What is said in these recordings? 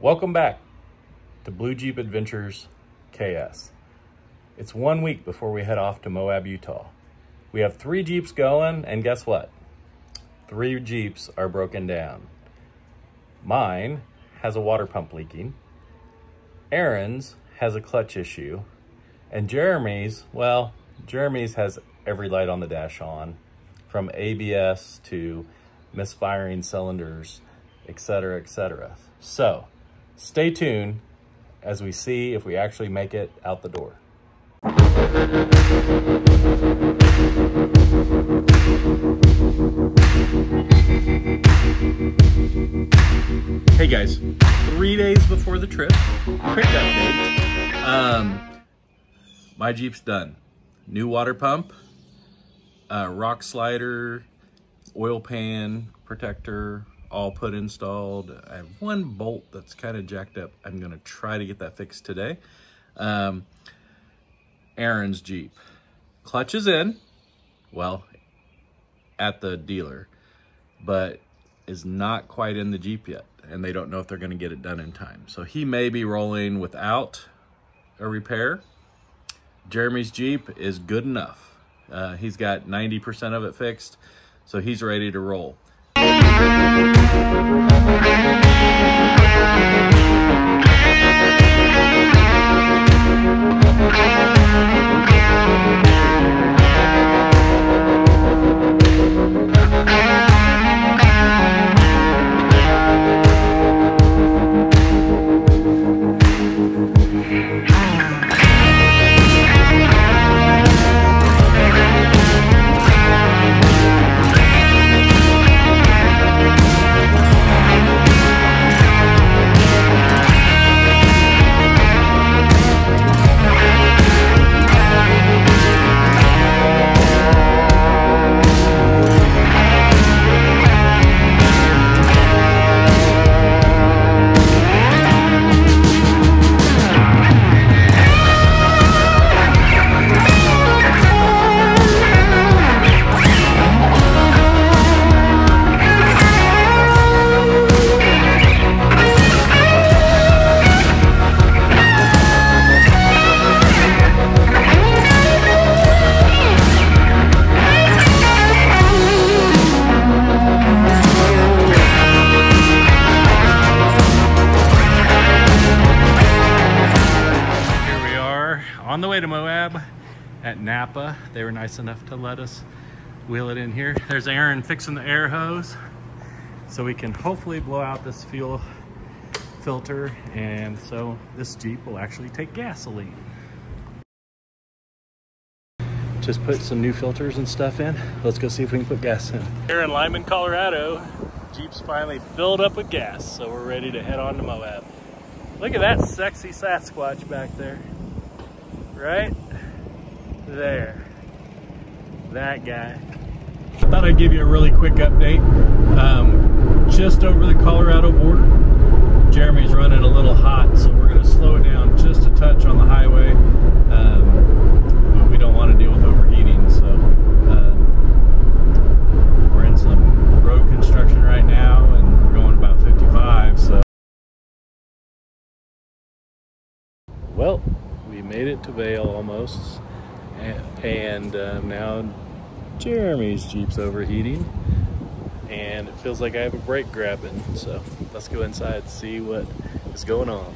Welcome back to Blue Jeep Adventures KS. It's 1 week before we head off to Moab, Utah. We have 3 Jeeps going, and guess what? 3 Jeeps are broken down. Mine has a water pump leaking. Aaron's has a clutch issue. And Jeremy's, well, Jeremy's has every light on the dash on, from ABS to misfiring cylinders, etc., etc. So, stay tuned as we see if we actually make it out the door. Hey guys, 3 days before the trip, quick update. My Jeep's done. New water pump, rock slider, oil pan protector, all put installed. I have one bolt that's kind of jacked up. I'm gonna try to get that fixed today. Aaron's Jeep. Clutch is in, well, at the dealer, but is not quite in the Jeep yet, and they don't know if they're gonna get it done in time. So he may be rolling without a repair. Jeremy's Jeep is good enough. He's got 90% of it fixed, so he's ready to roll. On the way to Moab at Napa. They were nice enough to let us wheel it in here. There's Aaron fixing the air hose so we can hopefully blow out this fuel filter, and so this Jeep will actually take gasoline. Just put some new filters and stuff in. Let's go see if we can put gas in. Here in Lyman, Colorado, Jeep's finally filled up with gas, so we're ready to head on to Moab. Look at that sexy Sasquatch back there. Right there, that guy. I thought I'd give you a really quick update. Just over the Colorado border, Jeremy's running a little hot, so we're going to slow it down just a touch on the highway. But we don't want to deal with overheating, so we're in some road construction right now, and we're going about 55. So, well, we made it to Vail almost, and now Jeremy's Jeep's overheating, and it feels like I have a brake grabbing, so let's go inside and see what is going on.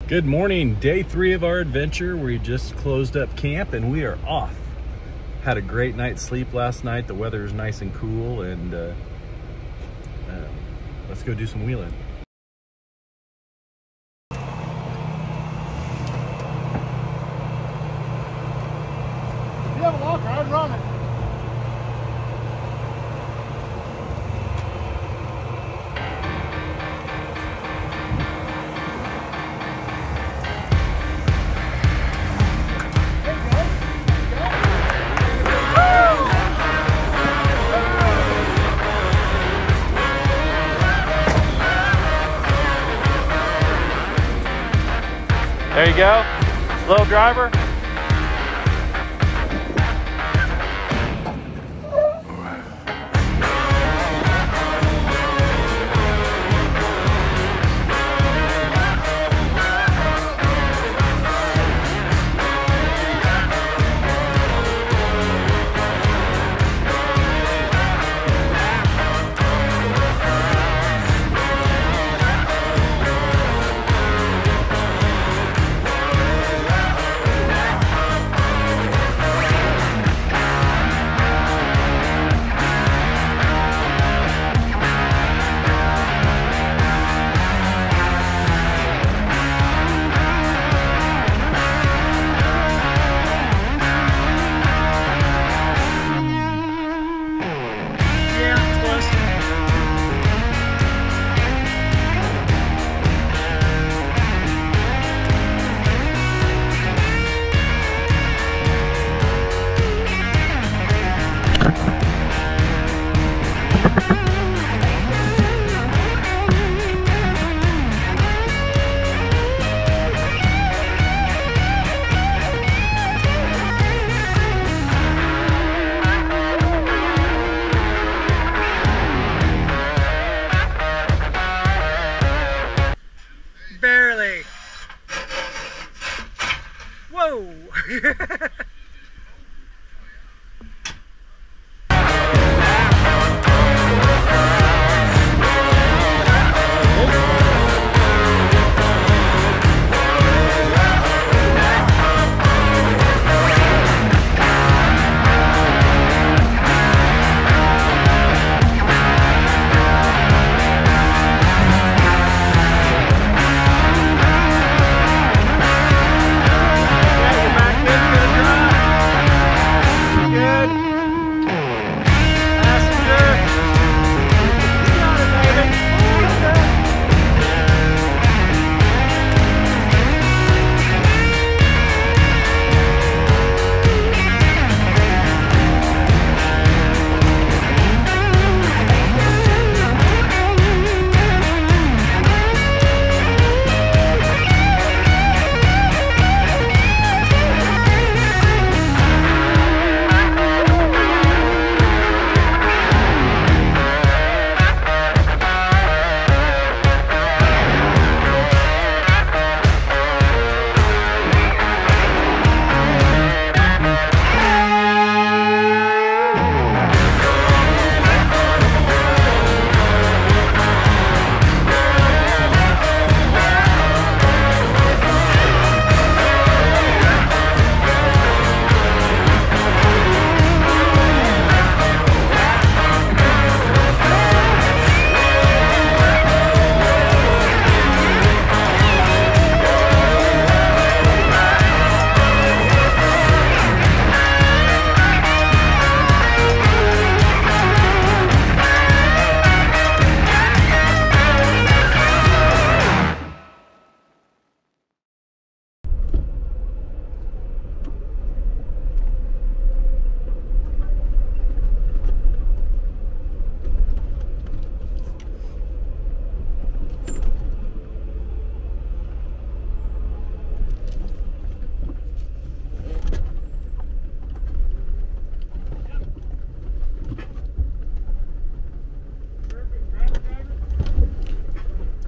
Good morning, day 3 of our adventure. We just closed up camp and we are off. Had a great night's sleep last night. The weather is nice and cool, and let's go do some wheeling. If you have a locker, I'd run it. There you go, slow driver. Barely. Whoa.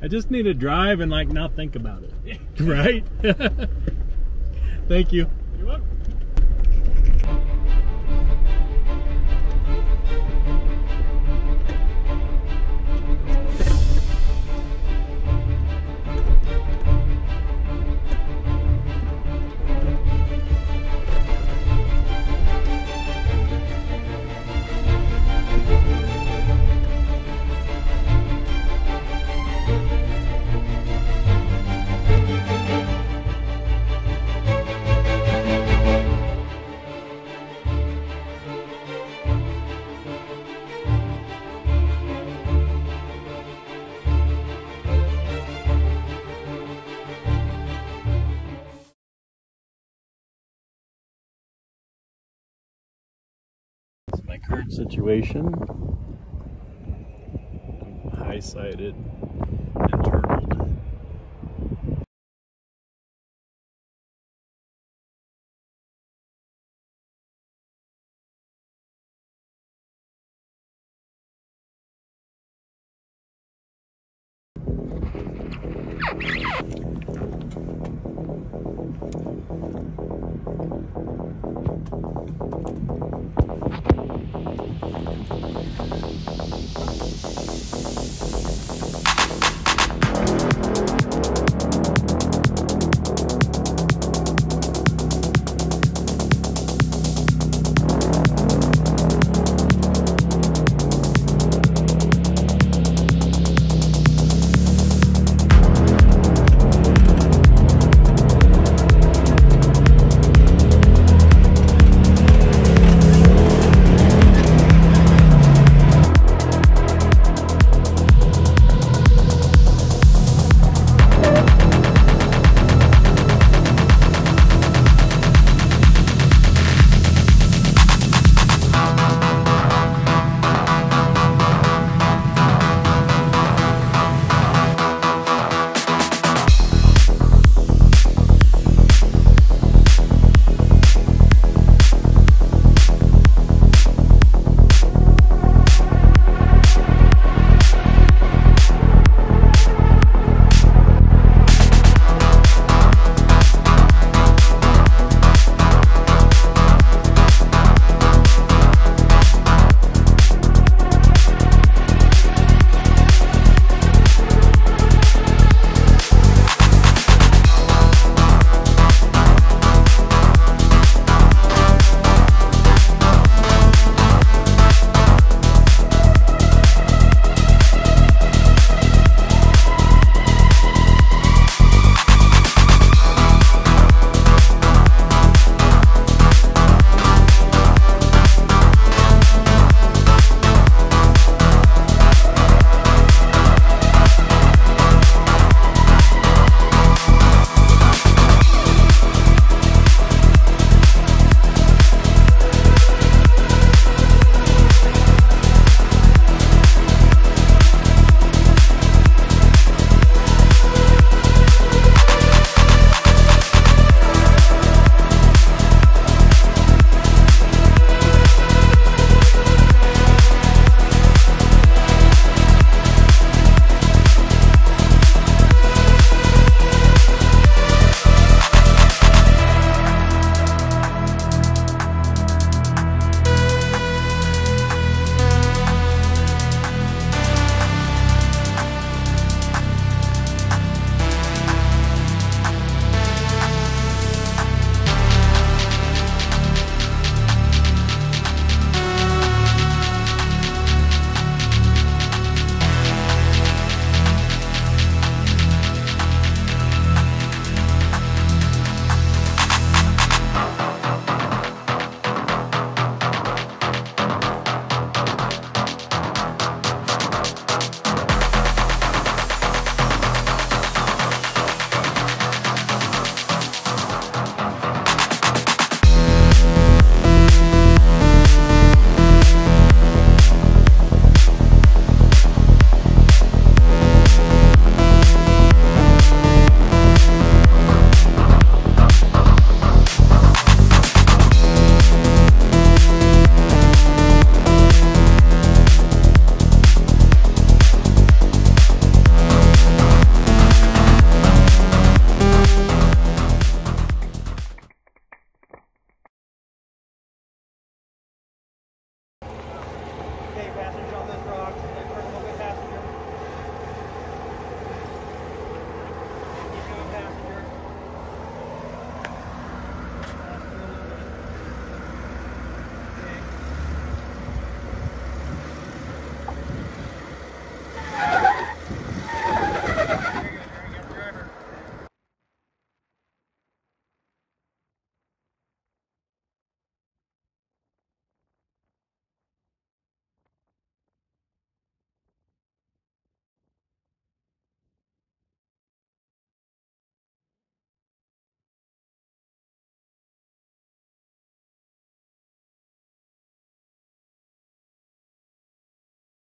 I just need to drive and like not think about it, right? Thank you. You're welcome. my current situation. I'm high-sided and turtled.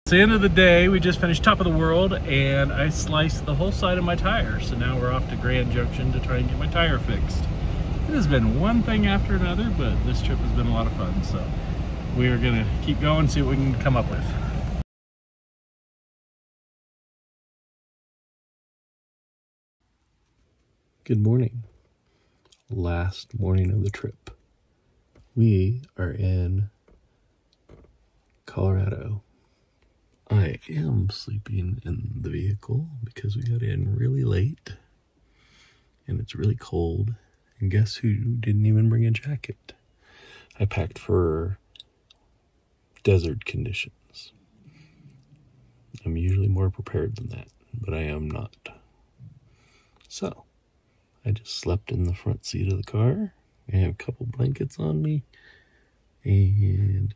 It's the end of the day. We just finished top of the world and I sliced the whole side of my tire. So now we're off to Grand Junction to try and get my tire fixed. It has been one thing after another, but this trip has been a lot of fun. So we are gonna keep going, see what we can come up with. Good morning. Last morning of the trip. We are in Colorado. I am sleeping in the vehicle because we got in really late and it's really cold. And guess who didn't even bring a jacket? I packed for desert conditions. I'm usually more prepared than that, but I am not. So, I just slept in the front seat of the car. I have a couple blankets on me and